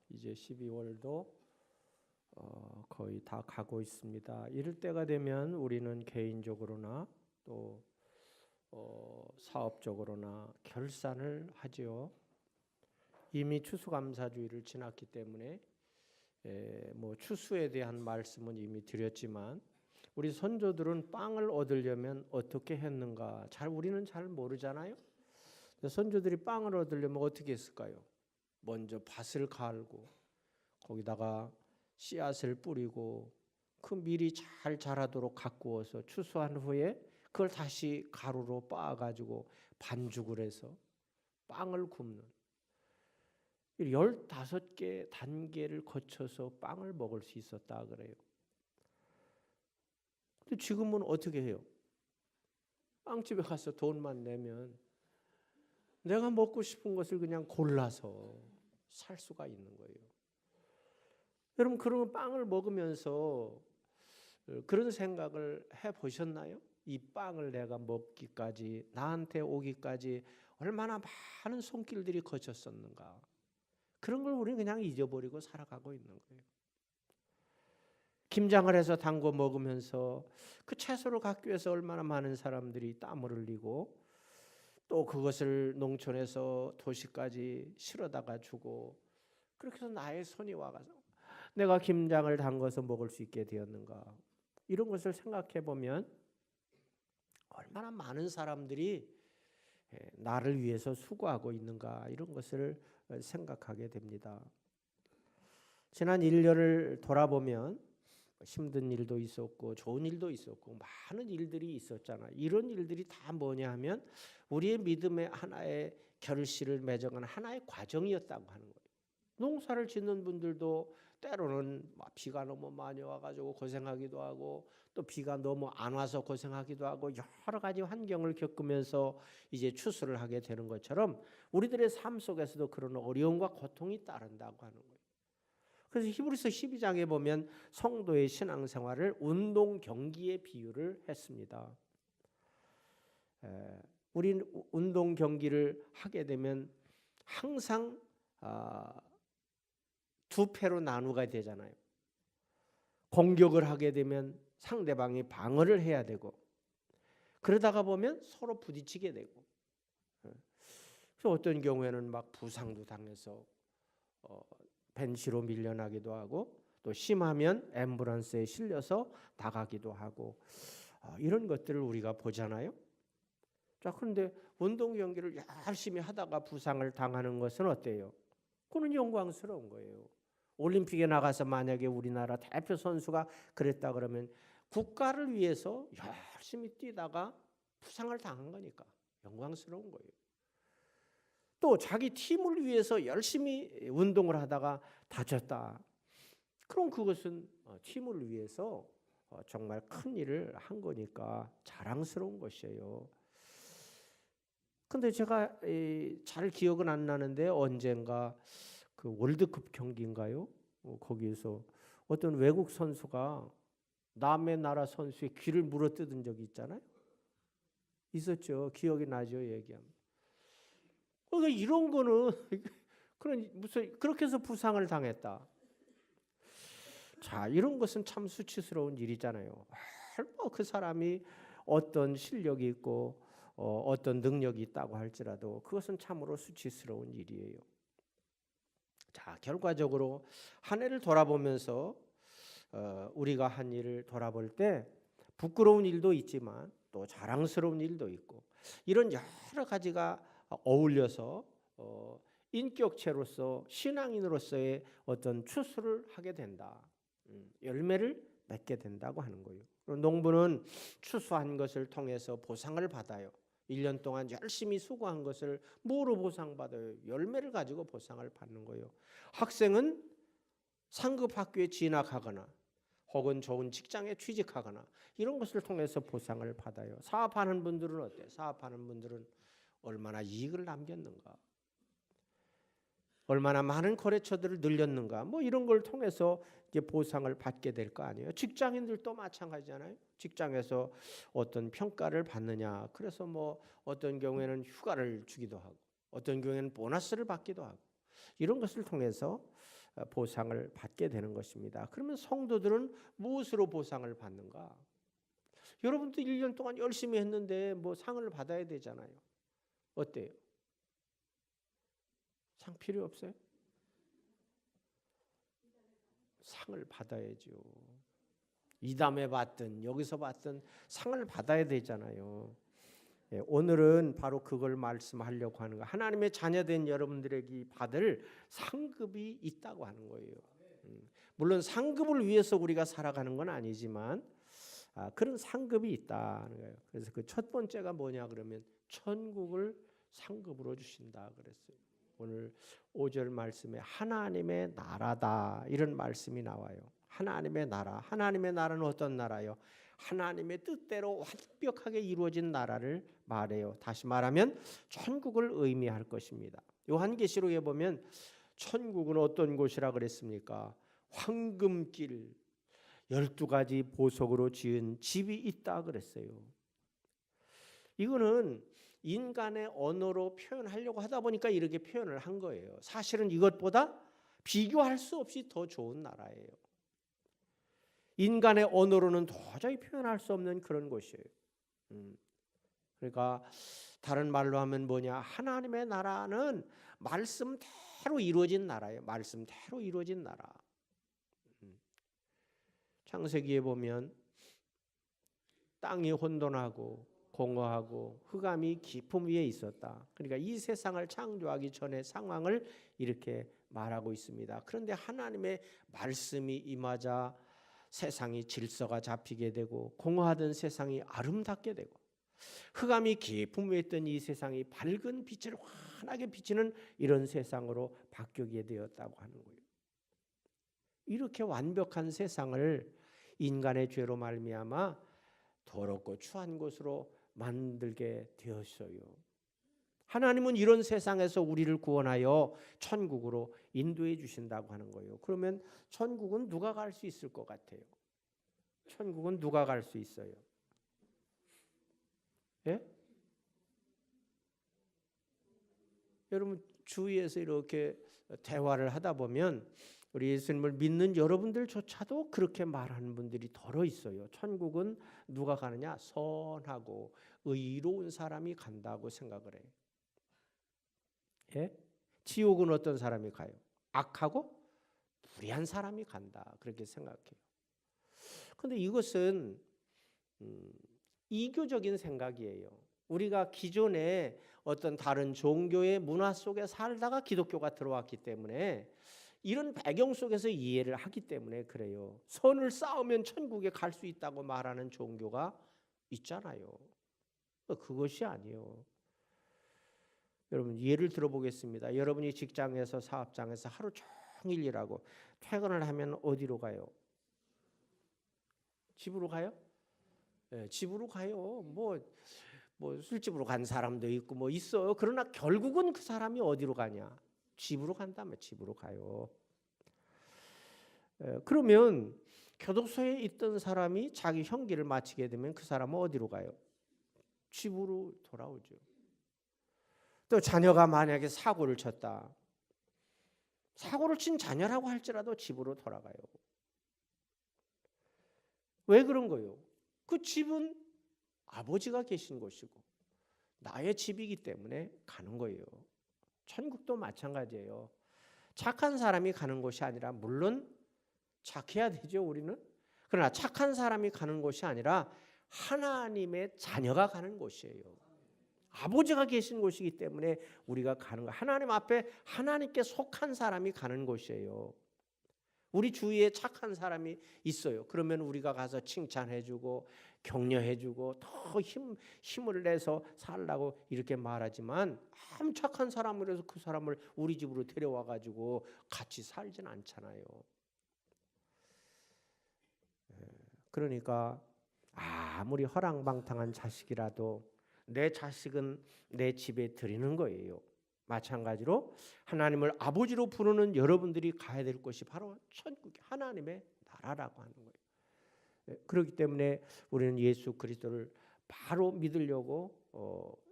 이제 12월도 거의 다 가고 있습니다. 이럴 때가 되면 우리는 개인적으로나 또 사업적으로나 결산을 하지요. 이미 추수감사주의를 지났기 때문에 뭐 추수에 대한 말씀은 이미 드렸지만 우리 선조들은 빵을 얻으려면 어떻게 했는가 우리는 잘 모르잖아요. 선조들이 빵을 얻으려면 어떻게 했을까요? 먼저 밭을 갈고 거기다가 씨앗을 뿌리고 그 밀이 잘 자라도록 가꾸어서 추수한 후에 그걸 다시 가루로 빻아가지고 반죽을 해서 빵을 굽는 15개 단계를 거쳐서 빵을 먹을 수 있었다 그래요. 근데 지금은 어떻게 해요? 빵집에 가서 돈만 내면 내가 먹고 싶은 것을 그냥 골라서 살 수가 있는 거예요. 여러분 그러면 빵을 먹으면서 그런 생각을 해보셨나요? 이 빵을 내가 먹기까지 나한테 오기까지 얼마나 많은 손길들이 거쳤었는가. 그런 걸 우리는 그냥 잊어버리고 살아가고 있는 거예요. 김장을 해서 담궈 먹으면서 그 채소를 갖기 위해서 얼마나 많은 사람들이 땀을 흘리고 또 그것을 농촌에서 도시까지 실어다가 주고 그렇게 해서 나의 손이 와가서 내가 김장을 담궈서 먹을 수 있게 되었는가. 이런 것을 생각해 보면 얼마나 많은 사람들이 나를 위해서 수고하고 있는가 이런 것을 생각하게 됩니다. 지난 1년을 돌아보면 힘든 일도 있었고 좋은 일도 있었고 많은 일들이 있었잖아요. 이런 일들이 다 뭐냐 하면 우리의 믿음의 하나의 결실을 맺어가는 하나의 과정이었다고 하는 거예요. 농사를 짓는 분들도 때로는 비가 너무 많이 와가지고 고생하기도 하고 또 비가 너무 안 와서 고생하기도 하고 여러 가지 환경을 겪으면서 이제 추수를 하게 되는 것처럼 우리들의 삶 속에서도 그런 어려움과 고통이 따른다고 하는 거예요. 그래서 히브리서 12장에 보면 성도의 신앙생활을 운동 경기에 비유를 했습니다. 우린 운동 경기를 하게 되면 항상 두 패로 나누게 되잖아요. 공격을 하게 되면 상대방이 방어를 해야 되고 그러다가 보면 서로 부딪히게 되고 그래서 어떤 경우에는 막 부상도 당해서 벤치로 밀려나기도 하고 또 심하면 앰뷸런스에 실려서 나가기도 하고 이런 것들을 우리가 보잖아요. 자, 그런데 운동 경기를 열심히 하다가 부상을 당하는 것은 어때요? 그건 영광스러운 거예요. 올림픽에 나가서 만약에 우리나라 대표 선수가 그랬다 그러면 국가를 위해서 열심히 뛰다가 부상을 당한 거니까 영광스러운 거예요. 또 자기 팀을 위해서 열심히 운동을 하다가 다쳤다. 그럼 그것은 팀을 위해서 정말 큰 일을 한 거니까 자랑스러운 것이에요. 근데 제가 잘 기억은 안 나는데 언젠가 그 월드컵 경기인가요? 거기에서 어떤 외국 선수가 남의 나라 선수의 귀를 물어뜯은 적이 있잖아요. 있었죠. 기억이 나죠. 얘기하면. 그러니까 이런 거는 그런 무슨 그렇게 해서 부상을 당했다. 자, 이런 것은 참 수치스러운 일이잖아요. 그 사람이 어떤 실력이 있고 어떤 능력이 있다고 할지라도 그것은 참으로 수치스러운 일이에요. 자, 결과적으로 한 해를 돌아보면서 우리가 한 일을 돌아볼 때 부끄러운 일도 있지만 또 자랑스러운 일도 있고 이런 여러 가지가 어울려서 인격체로서 신앙인으로서의 어떤 추수를 하게 된다. 열매를 맺게 된다고 하는 거예요. 농부는 추수한 것을 통해서 보상을 받아요. 1년 동안 열심히 수고한 것을 뭐로 보상받아요? 열매를 가지고 보상을 받는 거예요. 학생은 상급 학교에 진학하거나 혹은 좋은 직장에 취직하거나 이런 것을 통해서 보상을 받아요. 사업하는 분들은 어때요? 사업하는 분들은 얼마나 이익을 남겼는가? 얼마나 많은 거래처들을 늘렸는가? 뭐 이런 걸 통해서 이제 보상을 받게 될 거 아니에요. 직장인들도 마찬가지잖아요. 직장에서 어떤 평가를 받느냐. 그래서 뭐 어떤 경우에는 휴가를 주기도 하고 어떤 경우에는 보너스를 받기도 하고 이런 것을 통해서 보상을 받게 되는 것입니다. 그러면 성도들은 무엇으로 보상을 받는가? 여러분도 1년 동안 열심히 했는데 뭐 상을 받아야 되잖아요. 어때요? 상 필요 없어요? 상을 받아야죠. 이담에 받든 여기서 받든 상을 받아야 되잖아요. 예, 오늘은 바로 그걸 말씀하려고 하는 거예요. 하나님의 자녀된 여러분들에게 받을 상급이 있다고 하는 거예요. 물론 상급을 위해서 우리가 살아가는 건 아니지만 그런 상급이 있다는 거예요. 그래서 그 첫 번째가 뭐냐 그러면 천국을 상급으로 주신다 그랬어요. 오늘 5절 말씀에 하나님의 나라다 이런 말씀이 나와요. 하나님의 나라. 하나님의 나라는 어떤 나라요? 하나님의 뜻대로 완벽하게 이루어진 나라를 말해요. 다시 말하면 천국을 의미할 것입니다. 요한계시록에 보면 천국은 어떤 곳이라 그랬습니까? 황금길 12가지 보석으로 지은 집이 있다 그랬어요. 이거는 인간의 언어로 표현하려고 하다 보니까 이렇게 표현을 한 거예요. 사실은 이것보다 비교할 수 없이 더 좋은 나라예요. 인간의 언어로는 도저히 표현할 수 없는 그런 곳이에요. 그러니까 다른 말로 하면 뭐냐? 하나님의 나라는 말씀대로 이루어진 나라예요. 말씀대로 이루어진 나라. 창세기에 보면 땅이 혼돈하고 공허하고 흑암이 깊음 위에 있었다. 그러니까 이 세상을 창조하기 전의 상황을 이렇게 말하고 있습니다. 그런데 하나님의 말씀이 임하자 세상이 질서가 잡히게 되고 공허하던 세상이 아름답게 되고 흑암이 깊음 위에 있던 이 세상이 밝은 빛을 환하게 비치는 이런 세상으로 바뀌게 되었다고 하는 거예요. 이렇게 완벽한 세상을 인간의 죄로 말미암아 더럽고 추한 곳으로 만들게 되었어요. 하나님은 이런 세상에서 우리를 구원하여 천국으로 인도해 주신다고 하는 거예요. 그러면 천국은 누가 갈 수 있을 것 같아요? 천국은 누가 갈 수 있어요? 예? 여러분 주위에서 이렇게 대화를 하다 보면 우리 예수님을 믿는 여러분들조차도 그렇게 말하는 분들이 더러 있어요. 천국은 누가 가느냐? 선하고 의로운 사람이 간다고 생각을 해요. 예? 지옥은 어떤 사람이 가요? 악하고 불의한 사람이 간다. 그렇게 생각해요. 그런데 이것은 이교적인 생각이에요. 우리가 기존에 어떤 다른 종교의 문화 속에 살다가 기독교가 들어왔기 때문에 이런 배경 속에서 이해를 하기 때문에 그래요. 선을 쌓으면 천국에 갈 수 있다고 말하는 종교가 있잖아요. 그것이 아니에요. 여러분 예를 들어보겠습니다. 여러분이 직장에서 사업장에서 하루 종일 일하고 퇴근을 하면 어디로 가요? 집으로 가요? 네, 집으로 가요. 뭐 술집으로 간 사람도 있고 뭐 있어요. 그러나 결국은 그 사람이 어디로 가냐? 집으로 간다면 집으로 가요. 그러면 교도소에 있던 사람이 자기 형기를 마치게 되면 그 사람은 어디로 가요? 집으로 돌아오죠. 또 자녀가 만약에 사고를 쳤다. 사고를 친 자녀라고 할지라도 집으로 돌아가요. 왜 그런 거예요? 그 집은 아버지가 계신 곳이고 나의 집이기 때문에 가는 거예요. 천국도 마찬가지예요. 착한 사람이 가는 곳이 아니라 물론 착해야 되죠, 우리는. 그러나 착한 사람이 가는 곳이 아니라 하나님의 자녀가 가는 곳이에요. 아버지가 계신 곳이기 때문에 우리가 가는 거. 하나님 앞에 하나님께 속한 사람이 가는 곳이에요. 우리 주위에 착한 사람이 있어요. 그러면 우리가 가서 칭찬해주고 격려해주고 더 힘을 내서 살라고 이렇게 말하지만 아무 착한 사람으로 해서 그 사람을 우리 집으로 데려와 가지고 같이 살진 않잖아요. 그러니까 아무리 허랑방탕한 자식이라도 내 자식은 내 집에 들이는 거예요. 마찬가지로 하나님을 아버지로 부르는 여러분들이 가야 될 곳이 바로 천국이 하나님의 나라라고 하는 거예요. 그렇기 때문에 우리는 예수 그리스도를 바로 믿으려고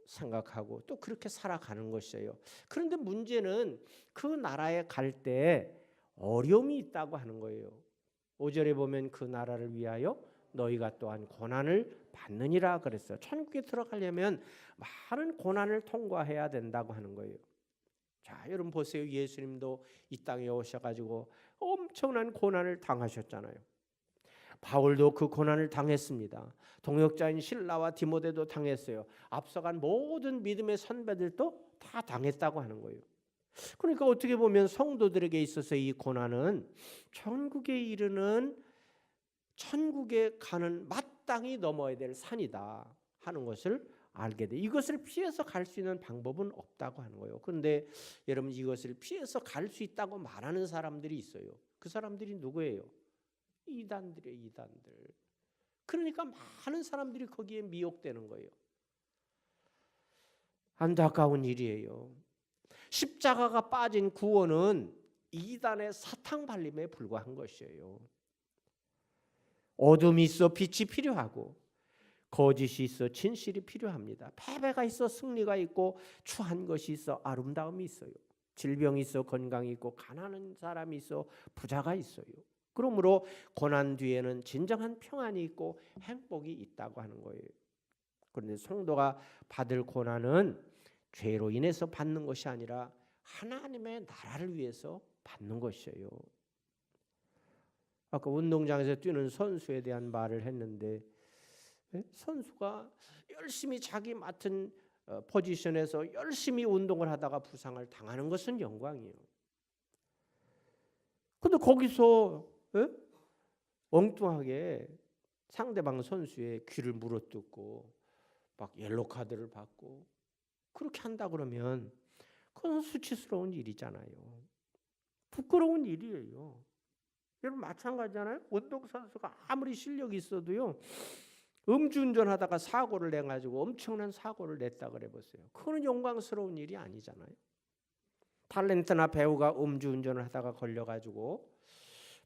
생각하고 또 그렇게 살아가는 것이에요. 그런데 문제는 그 나라에 갈 때 어려움이 있다고 하는 거예요. 5절에 보면 그 나라를 위하여 너희가 또한 고난을 받느니라 그랬어요. 천국에 들어가려면 많은 고난을 통과해야 된다고 하는 거예요. 자, 여러분 보세요. 예수님도 이 땅에 오셔가지고 엄청난 고난을 당하셨잖아요. 바울도 그 고난을 당했습니다. 동역자인 실라와 디모데도 당했어요. 앞서간 모든 믿음의 선배들도 다 당했다고 하는 거예요. 그러니까 어떻게 보면 성도들에게 있어서 이 고난은 천국에 이르는, 천국에 가는 마땅히 넘어야 될 산이다 하는 것을 알게 돼. 이것을 피해서 갈 수 있는 방법은 없다고 하는 거예요. 그런데 여러분, 이것을 피해서 갈 수 있다고 말하는 사람들이 있어요. 그 사람들이 누구예요? 이단들이에요. 이단들. 그러니까 많은 사람들이 거기에 미혹되는 거예요. 안타까운 일이에요. 십자가가 빠진 구원은 이단의 사탕 발림에 불과한 것이에요. 어둠이 있어 빛이 필요하고, 거짓이 있어 진실이 필요합니다. 패배가 있어 승리가 있고, 추한 것이 있어 아름다움이 있어요. 질병이 있어 건강이 있고, 가난한 사람이 있어 부자가 있어요. 그러므로 고난 뒤에는 진정한 평안이 있고 행복이 있다고 하는 거예요. 그런데 성도가 받을 고난은 죄로 인해서 받는 것이 아니라 하나님의 나라를 위해서 받는 것이에요. 아까 운동장에서 뛰는 선수에 대한 말을 했는데, 선수가 열심히 자기 맡은 포지션에서 열심히 운동을 하다가 부상을 당하는 것은 영광이에요. 근데 거기서 엉뚱하게 상대방 선수의 귀를 물어뜯고 막 옐로 카드를 받고 그렇게 한다 그러면 그건 수치스러운 일이잖아요. 부끄러운 일이에요. 여러분 마찬가지잖아요. 운동선수가 아무리 실력이 있어도요, 음주운전하다가 사고를 내가지고 엄청난 사고를 냈다 그래 보세요. 그거는 영광스러운 일이 아니잖아요. 탤런트나 배우가 음주운전을 하다가 걸려가지고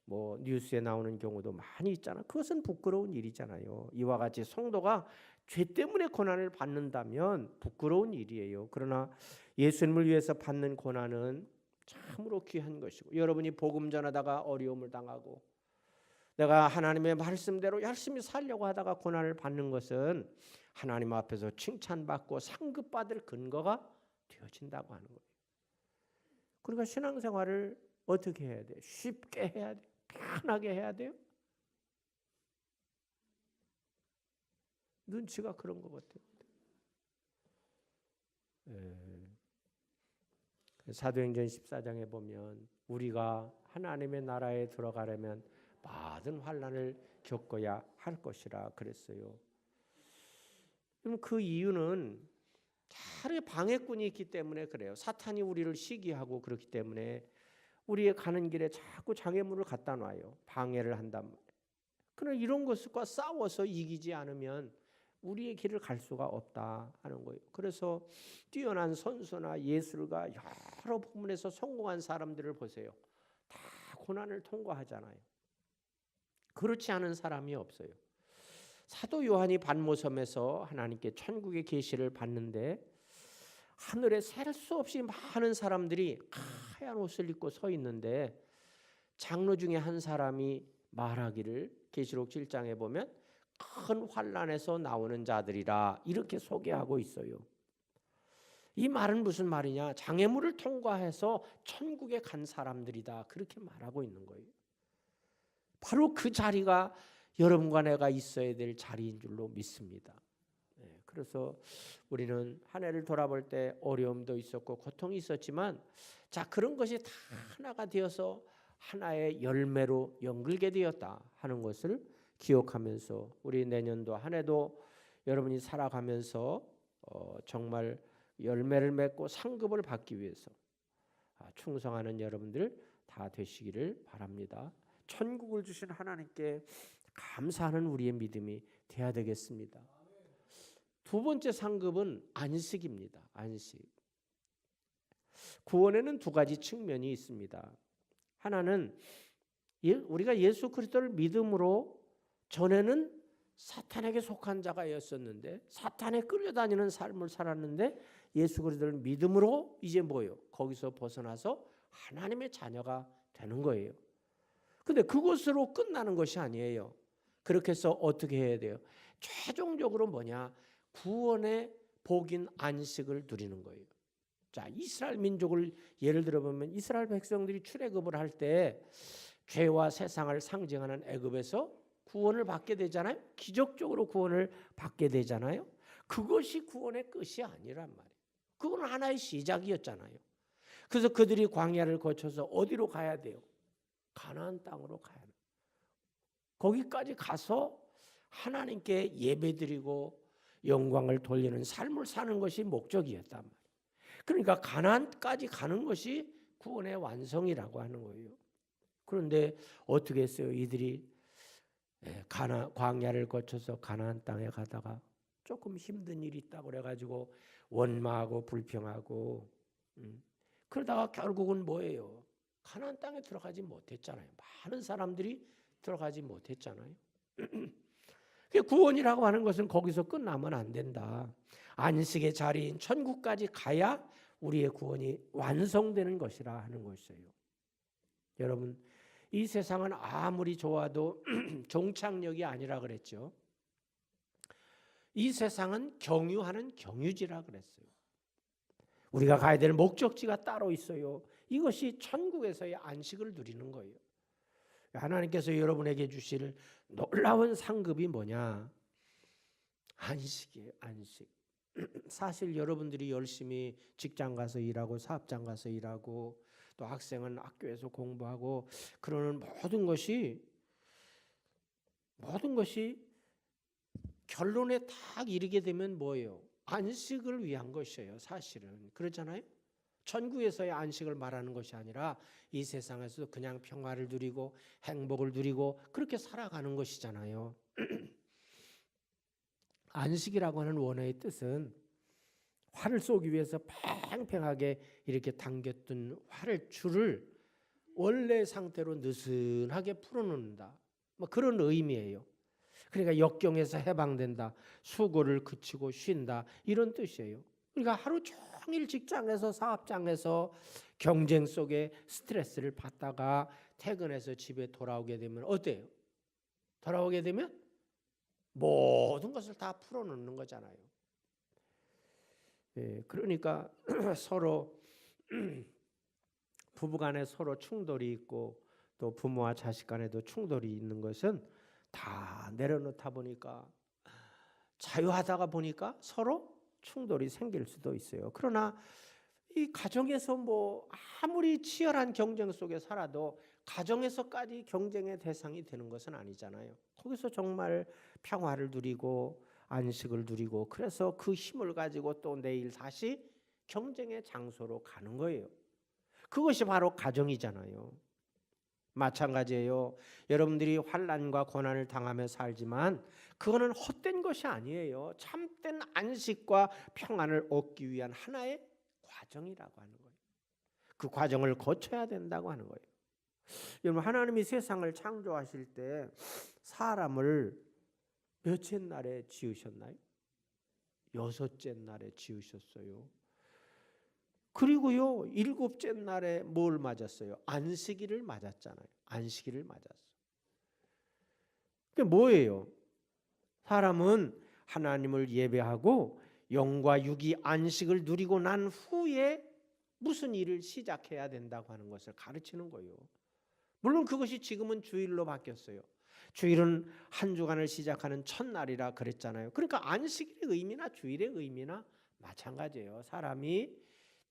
뭐 뉴스에 나오는 경우도 많이 있잖아요. 그것은 부끄러운 일이잖아요. 이와 같이 성도가 죄 때문에 고난을 받는다면 부끄러운 일이에요. 그러나 예수님을 위해서 받는 고난은 참으로 귀한 것이고, 여러분이 복음 전하다가 어려움을 당하고 내가 하나님의 말씀대로 열심히 살려고 하다가 고난을 받는 것은 하나님 앞에서 칭찬받고 상급받을 근거가 되어진다고 하는 거예요. 그러니까 신앙생활을 어떻게 해야 돼요? 쉽게 해야 돼요? 편하게 해야 돼요? 눈치가 그런 것 같아요. 사도행전 14장에 보면 우리가 하나님의 나라에 들어가려면 많은 환난을 겪어야 할 것이라 그랬어요. 그럼 그 이유는 차라리 방해꾼이 있기 때문에 그래요. 사탄이 우리를 시기하고 그렇기 때문에 우리의 가는 길에 자꾸 장애물을 갖다 놔요. 방해를 한단 말이에요. 그러나 이런 것과 싸워서 이기지 않으면 우리의 길을 갈 수가 없다 하는 거예요. 그래서 뛰어난 선수나 예술가, 여러 부분에서 성공한 사람들을 보세요. 다 고난을 통과하잖아요. 그렇지 않은 사람이 없어요. 사도 요한이 반모섬에서 하나님께 천국의 계시를 받는데 하늘에 셀 수 없이 많은 사람들이 하얀 옷을 입고 서 있는데, 장로 중에 한 사람이 말하기를, 계시록 7장에 보면 큰 환난에서 나오는 자들이라 이렇게 소개하고 있어요. 이 말은 무슨 말이냐? 장애물을 통과해서 천국에 간 사람들이다, 그렇게 말하고 있는 거예요. 바로 그 자리가 여러분과 내가 있어야 될 자리인 줄로 믿습니다. 그래서 우리는 한 해를 돌아볼 때 어려움도 있었고 고통이 있었지만, 자, 그런 것이 다 하나가 되어서 하나의 열매로 연결게 되었다 하는 것을 기억하면서 우리 내년도 한 해도 여러분이 살아가면서 정말 열매를 맺고 상급을 받기 위해서 충성하는 여러분들 다 되시기를 바랍니다. 천국을 주신 하나님께 감사하는 우리의 믿음이 돼야 되겠습니다. 두 번째 상급은 안식입니다. 안식. 구원에는 두 가지 측면이 있습니다. 하나는 우리가 예수 그리스도를 믿음으로 전에는 사탄에게 속한 자가였었는데, 사탄에 끌려다니는 삶을 살았는데 예수 그리스도를 믿음으로 이제 뭐요? 거기서 벗어나서 하나님의 자녀가 되는 거예요. 근데 그것으로 끝나는 것이 아니에요. 그렇게 해서 어떻게 해야 돼요? 최종적으로 뭐냐? 구원의 복인 안식을 누리는 거예요. 자, 이스라엘 민족을 예를 들어보면 이스라엘 백성들이 출애굽을 할 때 죄와 세상을 상징하는 애굽에서 구원을 받게 되잖아요. 기적적으로 구원을 받게 되잖아요. 그것이 구원의 끝이 아니란 말이에요. 그건 하나의 시작이었잖아요. 그래서 그들이 광야를 거쳐서 어디로 가야 돼요? 가나안 땅으로 가야 돼요. 거기까지 가서 하나님께 예배드리고 영광을 돌리는 삶을 사는 것이 목적이었단 말이에요. 그러니까 가나안까지 가는 것이 구원의 완성이라고 하는 거예요. 그런데 어떻게 했어요? 이들이 광야를 거쳐서 가나안 땅에 가다가 조금 힘든 일이 있다고 그래가지고 원망하고 불평하고 그러다가 결국은 뭐예요? 가나안 땅에 들어가지 못했잖아요. 많은 사람들이 들어가지 못했잖아요. 구원이라고 하는 것은 거기서 끝나면 안 된다. 안식의 자리인 천국까지 가야 우리의 구원이 완성되는 것이라 하는 것이에요. 여러분, 이 세상은 아무리 좋아도 종착역이 아니라 그랬죠. 이 세상은 경유하는 경유지라 그랬어요. 우리가 가야 될 목적지가 따로 있어요. 이것이 천국에서의 안식을 누리는 거예요. 하나님께서 여러분에게 주실 놀라운 상급이 뭐냐? 안식이에요. 안식. 사실 여러분들이 열심히 직장 가서 일하고 사업장 가서 일하고 또 학생은 학교에서 공부하고 그러는 모든 것이 결론에 딱 이르게 되면 뭐예요? 안식을 위한 것이에요. 사실은 그렇잖아요. 천국에서의 안식을 말하는 것이 아니라 이 세상에서 그냥 평화를 누리고 행복을 누리고 그렇게 살아가는 것이잖아요. 안식이라고 하는 원어의 뜻은 활을 쏘기 위해서 팽팽하게 이렇게 당겼던 활을 줄을 원래 상태로 느슨하게 풀어놓는다. 뭐 그런 의미예요. 그러니까 역경에서 해방된다. 수고를 그치고 쉰다. 이런 뜻이에요. 그러니까 하루 종일 직장에서 사업장에서 경쟁 속에 스트레스를 받다가 퇴근해서 집에 돌아오게 되면 어때요? 돌아오게 되면 모든 것을 다 풀어놓는 거잖아요. 예, 그러니까 서로 부부간에 서로 충돌이 있고 또 부모와 자식 간에도 충돌이 있는 것은 다 내려놓다 보니까 자유하다가 보니까 서로 충돌이 생길 수도 있어요. 그러나 이 가정에서 뭐 아무리 치열한 경쟁 속에 살아도 가정에서까지 경쟁의 대상이 되는 것은 아니잖아요. 거기서 정말 평화를 누리고 안식을 누리고 그래서 그 힘을 가지고 또 내일 다시 경쟁의 장소로 가는 거예요. 그것이 바로 가정이잖아요. 마찬가지예요. 여러분들이 환난과 고난을 당하며 살지만 그거는 헛된 것이 아니에요. 참된 안식과 평안을 얻기 위한 하나의 과정이라고 하는 거예요. 그 과정을 거쳐야 된다고 하는 거예요. 여러분, 하나님이 세상을 창조하실 때 사람을 몇째 날에 지으셨나요? 6째 날에 지으셨어요. 그리고요 7째 날에 뭘 맞았어요? 안식일을 맞았잖아요. 안식일을 맞았어. 그게 뭐예요? 사람은 하나님을 예배하고 영과 육이 안식을 누리고 난 후에 무슨 일을 시작해야 된다고 하는 것을 가르치는 거예요. 물론 그것이 지금은 주일로 바뀌었어요. 주일은 한 주간을 시작하는 첫날이라 그랬잖아요. 그러니까 안식일의 의미나 주일의 의미나 마찬가지예요. 사람이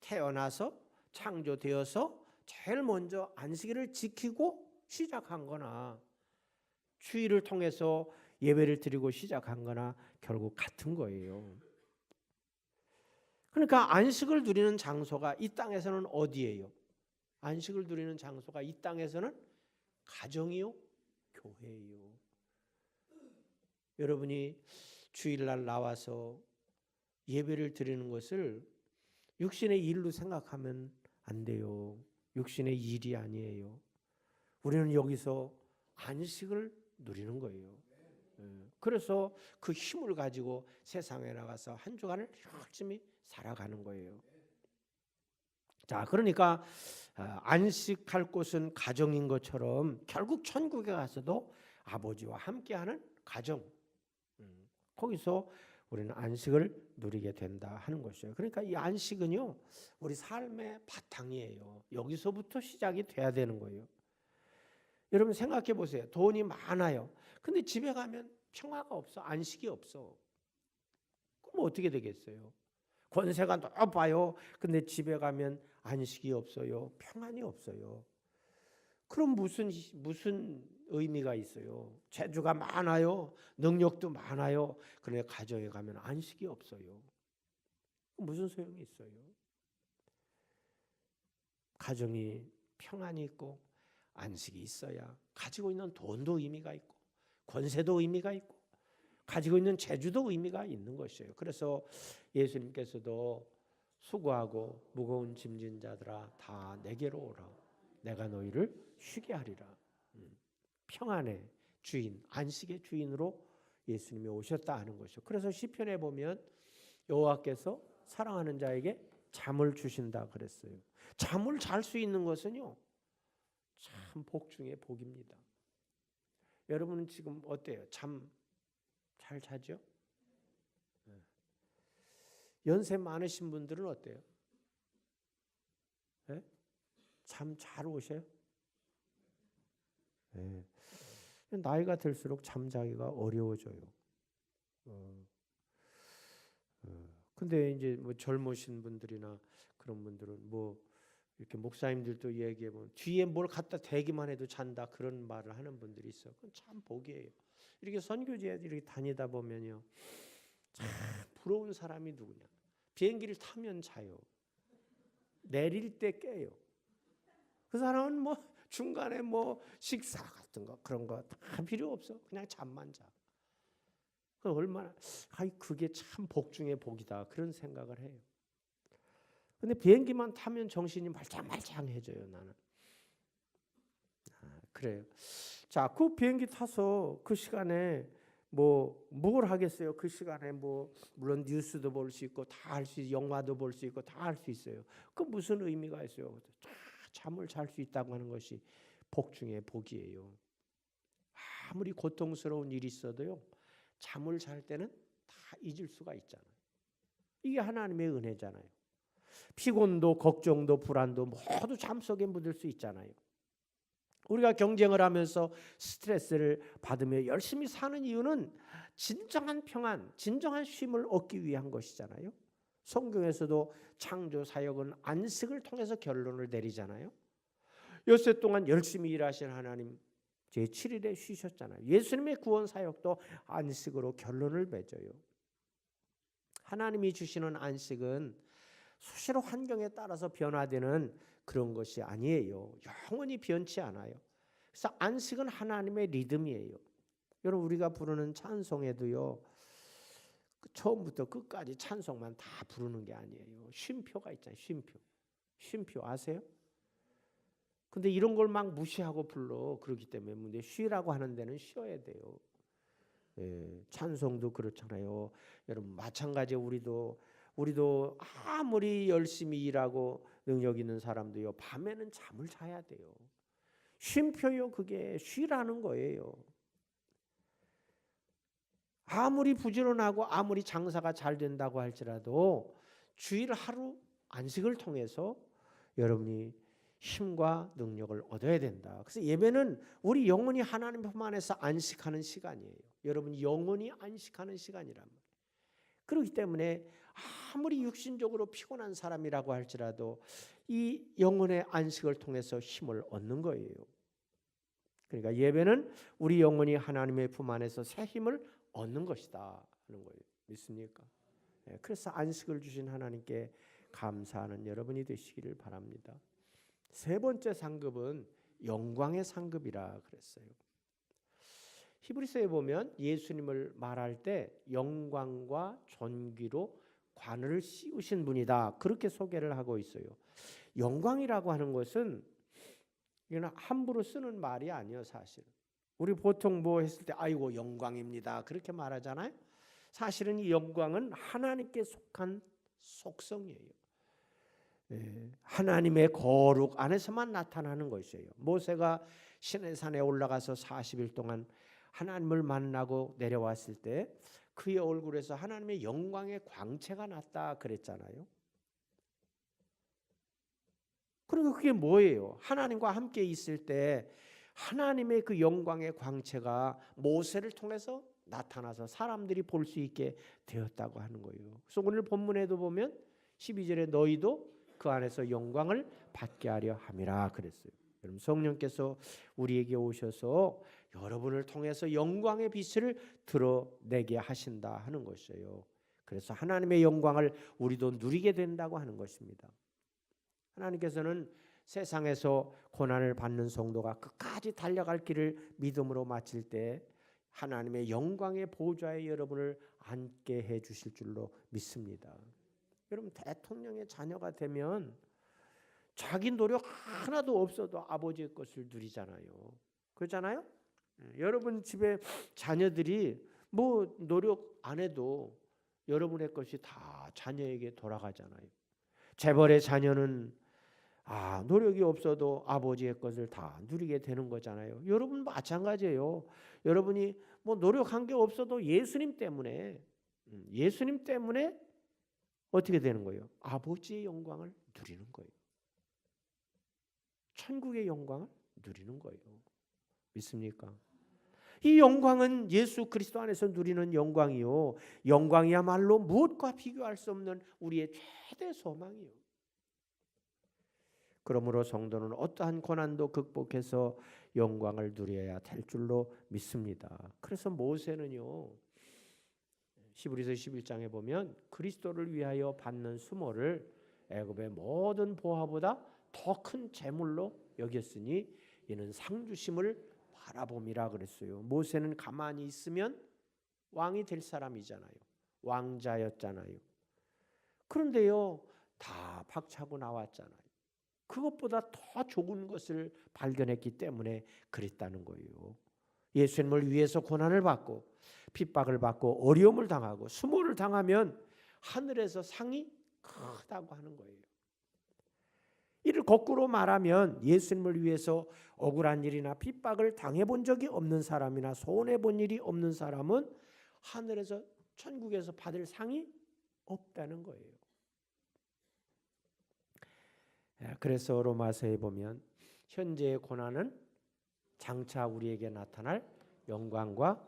태어나서 창조되어서 제일 먼저 안식일을 지키고 시작한 거나 주일을 통해서 예배를 드리고 시작한 거나 결국 같은 거예요. 그러니까 안식을 누리는 장소가 이 땅에서는 어디예요? 안식을 누리는 장소가 이 땅에서는 가정이요? 교회예요. 여러분이 주일날 나와서 예배를 드리는 것을 육신의 일로 생각하면 안 돼요. 육신의 일이 아니에요. 우리는 여기서 안식을 누리는 거예요. 그래서 그 힘을 가지고 세상에 나가서 한 주간을 열심히 살아가는 거예요. 자, 그러니까 안식할 곳은 가정인 것처럼 결국 천국에 가서도 아버지와 함께하는 가정, 거기서 우리는 안식을 누리게 된다 하는 것이에요. 그러니까 이 안식은요, 우리 삶의 바탕이에요. 여기서부터 시작이 돼야 되는 거예요. 여러분 생각해 보세요. 돈이 많아요. 근데 집에 가면 평화가 없어. 안식이 없어. 그럼 어떻게 되겠어요? 권세가 높아요. 근데 집에 가면 안식이 없어요. 평안이 없어요. 그럼 무슨 의미가 있어요? 재주가 많아요. 능력도 많아요. 그런데 가정에 가면 안식이 없어요. 무슨 소용이 있어요? 가정이 평안이 있고 안식이 있어야 가지고 있는 돈도 의미가 있고 권세도 의미가 있고 가지고 있는 재주도 의미가 있는 것이에요. 그래서 예수님께서도 수고하고 무거운 짐진 자들아 다 내게로 오라. 내가 너희를 쉬게 하리라. 평안의 주인, 안식의 주인으로 예수님이 오셨다 하는 것이죠. 그래서 시편에 보면 여호와께서 사랑하는 자에게 잠을 주신다 그랬어요. 잠을 잘 수 있는 것은요, 참 복 중에 복입니다. 여러분은 지금 어때요? 잠 잘 자죠? 연세 많으신 분들은 어때요? 네? 잠 잘 오셔요? 네. 나이가 들수록 잠자기가 어려워져요. 근데 이제 뭐 젊으신 분들이나 그런 분들은 뭐 이렇게 목사님들도 얘기해 보면 뒤에 뭘 갖다 대기만 해도 잔다 그런 말을 하는 분들이 있어. 그건 참 복이에요. 이렇게 선교지에 이렇게 다니다 보면요, 참 부러운 사람이 누구냐? 비행기를 타면 자요. 내릴 때 깨요. 그 사람은 뭐 중간에 뭐 식사 같은 거 그런 거 다 필요 없어. 그냥 잠만 자. 그 얼마나 그게 참 복 중에 복이다 그런 생각을 해요. 근데 비행기만 타면 정신이 말짱말짱해져요. 나는. 그래요. 자, 그 비행기 타서 그 시간에 뭘 하겠어요? 그 시간에 물론 뉴스도 볼 수 있고 다 할 수 있고 영화도 볼 수 있고 다 할 수 있어요. 그 무슨 의미가 있어요? 잠을 잘 수 있다고 하는 것이 복 중에 복이에요. 아무리 고통스러운 일이 있어도요, 잠을 잘 때는 다 잊을 수가 있잖아요. 이게 하나님의 은혜잖아요. 피곤도 걱정도 불안도 모두 잠 속에 묻을 수 있잖아요. 우리가 경쟁을 하면서 스트레스를 받으며 열심히 사는 이유는 진정한 평안, 진정한 쉼을 얻기 위한 것이잖아요. 성경에서도 창조 사역은 안식을 통해서 결론을 내리잖아요. 엿새 동안 열심히 일하신 하나님 제7일에 쉬셨잖아요. 예수님의 구원 사역도 안식으로 결론을 맺어요. 하나님이 주시는 안식은 수시로 환경에 따라서 변화되는 그런 것이 아니에요. 영원히 변치 않아요. 그래서 안식은 하나님의 리듬이에요. 여러분 우리가 부르는 찬송에도요, 처음부터 끝까지 찬송만 다 부르는 게 아니에요. 쉼표가 있잖아요. 쉼표 아세요? 근데 이런 걸 막 무시하고 불러. 그렇기 때문에 근데 쉬라고 하는 데는 쉬어야 돼요. 예, 찬송도 그렇잖아요. 여러분 마찬가지로 우리도 아무리 열심히 일하고 능력 있는 사람도요, 밤에는 잠을 자야 돼요. 쉼표요, 그게 쉬라는 거예요. 아무리 부지런하고 아무리 장사가 잘 된다고 할지라도 주일 하루 안식을 통해서 여러분이 힘과 능력을 얻어야 된다. 그래서 예배는 우리 영혼이 하나님 품 안에서 안식하는 시간이에요. 여러분 영혼이 안식하는 시간이란 말이에요. 그렇기 때문에 아무리 육신적으로 피곤한 사람이라고 할지라도 이 영혼의 안식을 통해서 힘을 얻는 거예요. 그러니까 예배는 우리 영혼이 하나님의 품 안에서 새 힘을 얻는 것이다 하는 거예요. 믿습니까? 그래서 안식을 주신 하나님께 감사하는 여러분이 되시기를 바랍니다. 세 번째 상급은 영광의 상급이라 그랬어요. 히브리서에 보면 예수님을 말할 때 영광과 존귀로 관을 씌우신 분이다 그렇게 소개를 하고 있어요. 영광이라고 하는 것은 이건 함부로 쓰는 말이 아니에요. 사실은 우리 보통 뭐 했을 때 아이고 영광입니다 그렇게 말하잖아요. 사실은 이 영광은 하나님께 속한 속성이에요. 하나님의 거룩 안에서만 나타나는 것이에요. 모세가 시내산에 올라가서 40일 동안 하나님을 만나고 내려왔을 때 그의 얼굴에서 하나님의 영광의 광채가 났다 그랬잖아요. 그러니까 그게 뭐예요? 하나님과 함께 있을 때 하나님의 그 영광의 광채가 모세를 통해서 나타나서 사람들이 볼 수 있게 되었다고 하는 거예요. 그래서 오늘 본문에도 보면 12절에 너희도 그 안에서 영광을 받게 하려 함이라 그랬어요. 여러분, 성령께서 우리에게 오셔서 여러분을 통해서 영광의 빛을 드러내게 하신다 하는 것이에요. 그래서 하나님의 영광을 우리도 누리게 된다고 하는 것입니다. 하나님께서는 세상에서 고난을 받는 성도가 끝까지 달려갈 길을 믿음으로 마칠 때 하나님의 영광의 보좌에 여러분을 앉게 해 주실 줄로 믿습니다. 여러분, 대통령의 자녀가 되면 자기 노력 하나도 없어도 아버지의 것을 누리잖아요. 그렇잖아요? 여러분 집에 자녀들이 뭐 노력 안 해도 여러분의 것이 다 자녀에게 돌아가잖아요. 재벌의 자녀는 노력이 없어도 아버지의 것을 다 누리게 되는 거잖아요. 여러분 마찬가지예요. 여러분이 뭐 노력한 게 없어도 예수님 때문에 어떻게 되는 거예요? 아버지의 영광을 누리는 거예요. 천국의 영광을 누리는 거예요. 믿습니까? 이 영광은 예수 그리스도 안에서 누리는 영광이요. 영광이야말로 무엇과 비교할 수 없는 우리의 최대 소망이요. 그러므로 성도는 어떠한 고난도 극복해서 영광을 누려야 될 줄로 믿습니다. 그래서 모세는요, 히브리서 11장에 보면 그리스도를 위하여 받는 수모를 애굽의 모든 보화보다 더 큰 재물로 여겼으니 이는 상 주심을 바라봄이라 그랬어요. 모세는 가만히 있으면 왕이 될 사람이잖아요. 왕자였잖아요. 그런데요, 다 박차고 나왔잖아요. 그것보다 더 좋은 것을 발견했기 때문에 그랬다는 거예요. 예수님을 위해서 고난을 받고 핍박을 받고 어려움을 당하고 수모를 당하면 하늘에서 상이 크다고 하는 거예요. 이를 거꾸로 말하면 예수님을 위해서 억울한 일이나 핍박을 당해본 적이 없는 사람이나 손해본 일이 없는 사람은 하늘에서 천국에서 받을 상이 없다는 거예요. 그래서 로마서에 보면 현재의 고난은 장차 우리에게 나타날 영광과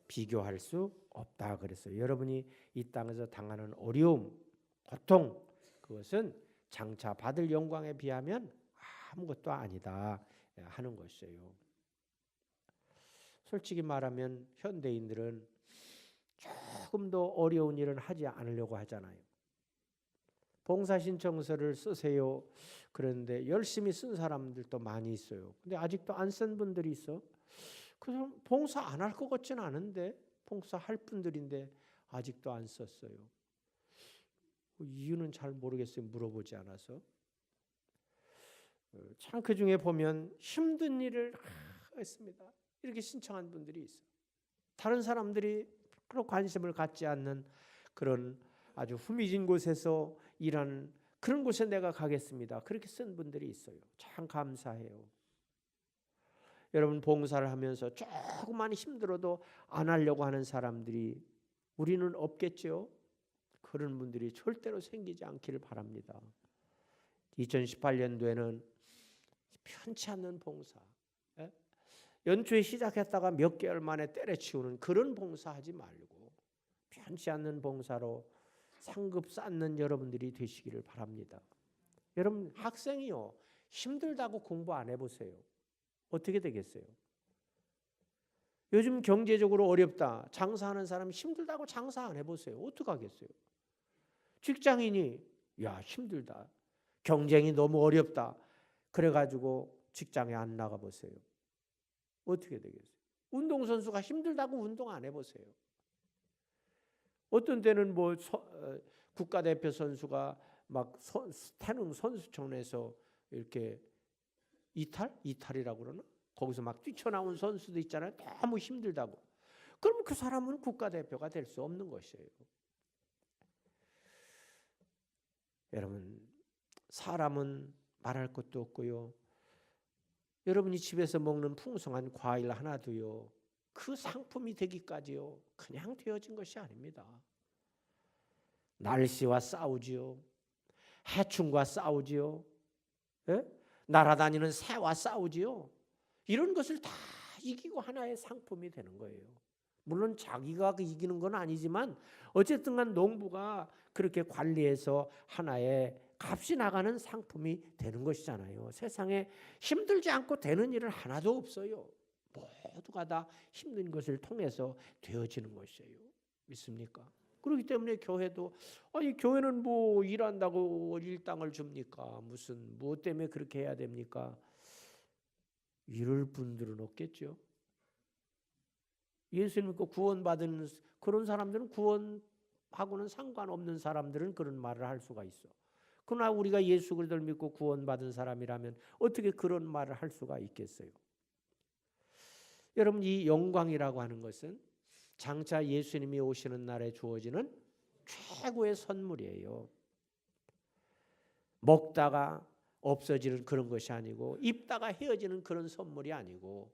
비교할 수 없다 그랬어요. 여러분이 이 땅에서 당하는 어려움, 고통, 그것은 장차 받을 영광에 비하면 아무것도 아니다 하는 것이에요. 솔직히 말하면 현대인들은 조금 더 어려운 일은 하지 않으려고 하잖아요. 봉사신청서를 쓰세요. 그런데 열심히 쓴 사람들도 많이 있어요. 근데 아직도 안 쓴 분들이 있어. 그래서 봉사 안 할 것 같지는 않은데 봉사할 분들인데 아직도 안 썼어요. 이유는 잘 모르겠어요. 물어보지 않아서. 참 그 중에 보면 힘든 일을 했습니다. 이렇게 신청한 분들이 있어요. 다른 사람들이 그런 관심을 갖지 않는 그런 아주 후미진 곳에서 일하는 그런 곳에 내가 가겠습니다. 그렇게 쓴 분들이 있어요. 참 감사해요. 여러분 봉사를 하면서 조금만 힘들어도 안 하려고 하는 사람들이 우리는 없겠죠. 그런 분들이 절대로 생기지 않기를 바랍니다. 2018년도에는 편치 않는 봉사, 연초에 시작했다가 몇 개월 만에 때려치우는 그런 봉사하지 말고 편치 않는 봉사로 상급 쌓는 여러분들이 되시기를 바랍니다. 여러분 학생이요, 힘들다고 공부 안 해보세요. 어떻게 되겠어요? 요즘 경제적으로 어렵다. 장사하는 사람 힘들다고 장사 안 해보세요. 어떡하겠어요? 직장인이 야 힘들다. 경쟁이 너무 어렵다. 그래가지고 직장에 안 나가보세요. 어떻게 되겠어요? 운동선수가 힘들다고 운동 안 해보세요. 어떤 때는 뭐 국가대표 선수가 막 태릉 선수촌에서 이렇게 이탈이라고 그러나? 거기서 막 뛰쳐나온 선수도 있잖아요. 너무 힘들다고. 그럼 그 사람은 국가대표가 될 수 없는 것이에요. 여러분 사람은 말할 것도 없고요. 여러분이 집에서 먹는 풍성한 과일 하나도요, 그 상품이 되기까지요, 그냥 되어진 것이 아닙니다. 날씨와 싸우지요. 해충과 싸우지요. 예? 날아다니는 새와 싸우지요. 이런 것을 다 이기고 하나의 상품이 되는 거예요. 물론 자기가 이기는 건 아니지만 어쨌든 간 농부가 그렇게 관리해서 하나의 값이 나가는 상품이 되는 것이잖아요. 세상에 힘들지 않고 되는 일은 하나도 없어요. 모두가 다 힘든 것을 통해서 되어지는 것이에요. 믿습니까? 그렇기 때문에 교회도, 아니 교회는 뭐 일한다고 일당을 줍니까? 무슨 무엇 때문에 그렇게 해야 됩니까? 이럴 분들은 없겠죠. 예수 믿고 구원받은 그런 사람들은, 구원하고는 상관없는 사람들은 그런 말을 할 수가 있어. 그러나 우리가 예수 그리스도를 믿고 구원받은 사람이라면 어떻게 그런 말을 할 수가 있겠어요? 여러분, 이 영광이라고 하는 것은 장차 예수님이 오시는 날에 주어지는 최고의 선물이에요. 먹다가 없어지는 그런 것이 아니고, 입다가 헤어지는 그런 선물이 아니고,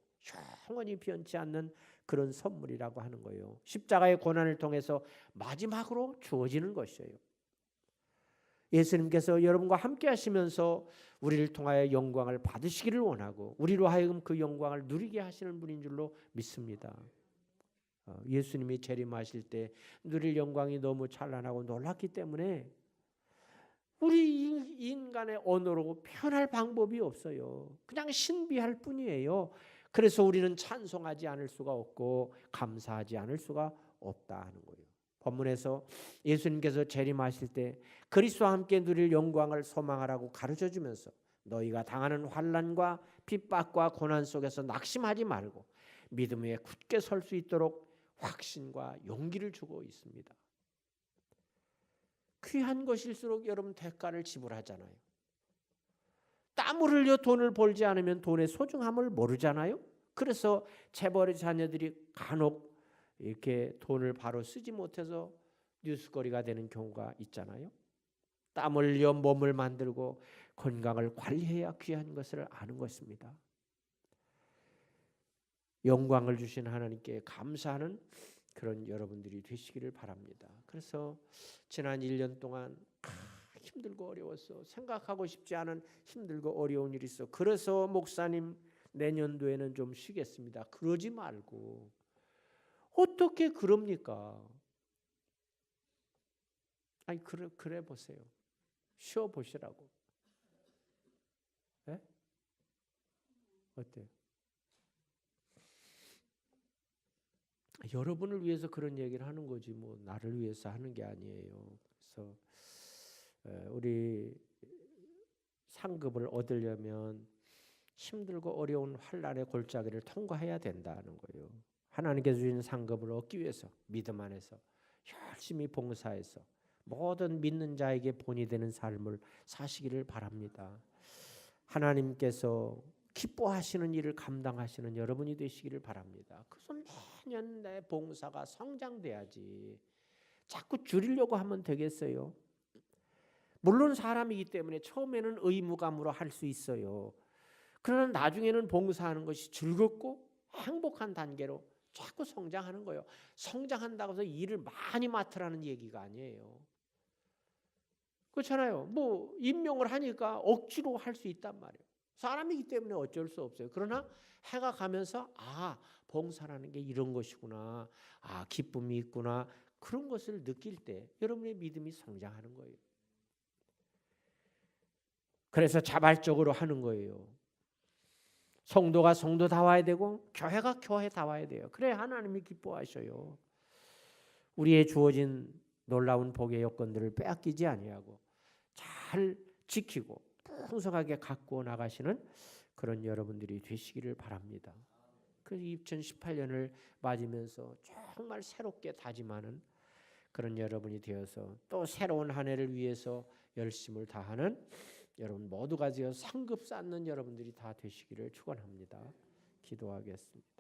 영원히 변치 않는 그런 선물이라고 하는 거예요. 십자가의 고난을 통해서 마지막으로 주어지는 것이에요. 예수님께서 여러분과 함께 하시면서 우리를 통하여 영광을 받으시기를 원하고, 우리로 하여금 그 영광을 누리게 하시는 분인 줄로 믿습니다. 예수님이 재림하실 때 누릴 영광이 너무 찬란하고 놀랍기 때문에 우리 인간의 언어로 표현할 방법이 없어요. 그냥 신비할 뿐이에요. 그래서 우리는 찬송하지 않을 수가 없고 감사하지 않을 수가 없다 하는 거예요. 본문에서 예수님께서 재림하실 때 그리스도와 함께 누릴 영광을 소망하라고 가르쳐 주면서 너희가 당하는 환난과 핍박과 고난 속에서 낙심하지 말고 믿음 위에 굳게 설 수 있도록 확신과 용기를 주고 있습니다. 귀한 것일수록 여러분 대가를 지불하잖아요. 땀을 흘려 돈을 벌지 않으면 돈의 소중함을 모르잖아요. 그래서 재벌의 자녀들이 간혹 이렇게 돈을 바로 쓰지 못해서 뉴스거리가 되는 경우가 있잖아요. 땀을 흘려 몸을 만들고 건강을 관리해야 귀한 것을 아는 것입니다. 영광을 주신 하나님께 감사하는 그런 여러분들이 되시기를 바랍니다. 그래서 지난 1년 동안 힘들고 어려웠어. 생각하고 싶지 않은 힘들고 어려운 일이 있어. 그래서 목사님 내년도에는 좀 쉬겠습니다. 그러지 말고 어떻게 그럽니까? 아니 그래 보세요. 쉬어 보시라고. 네? 어때요? 여러분을 위해서 그런 얘기를 하는 거지 뭐 나를 위해서 하는 게 아니에요. 그래서 우리 상급을 얻으려면 힘들고 어려운 환난의 골짜기를 통과해야 된다는 거예요. 하나님께서 주신 상급을 얻기 위해서 믿음 안에서 열심히 봉사해서 모든 믿는 자에게 본이 되는 삶을 사시기를 바랍니다. 하나님께서 기뻐하시는 일을 감당하시는 여러분이 되시기를 바랍니다. 그래서 매년 내 봉사가 성장돼야지 자꾸 줄이려고 하면 되겠어요? 물론 사람이기 때문에 처음에는 의무감으로 할 수 있어요. 그러나 나중에는 봉사하는 것이 즐겁고 행복한 단계로 자꾸 성장하는 거예요. 성장한다고 해서 일을 많이 맡으라는 얘기가 아니에요. 그렇잖아요. 뭐 임명을 하니까 억지로 할 수 있단 말이에요. 사람이기 때문에 어쩔 수 없어요. 그러나 해가 가면서 봉사라는 게 이런 것이구나. 기쁨이 있구나. 그런 것을 느낄 때 여러분의 믿음이 성장하는 거예요. 그래서 자발적으로 하는 거예요. 성도가 성도다워야 되고 교회가 교회다워야 돼요. 그래야 하나님이 기뻐하셔요. 우리의 주어진 놀라운 복의 여건들을 빼앗기지 아니하고 잘 지키고 풍성하게 가꾸어 나가시는 그런 여러분들이 되시기를 바랍니다. 그래서 2018년을 맞으면서 정말 새롭게 다짐하는 그런 여러분이 되어서 또 새로운 한 해를 위해서 열심을 다하는 여러분 모두가 되어 상급 쌓는 여러분들이 다 되시기를 축원합니다. 기도하겠습니다.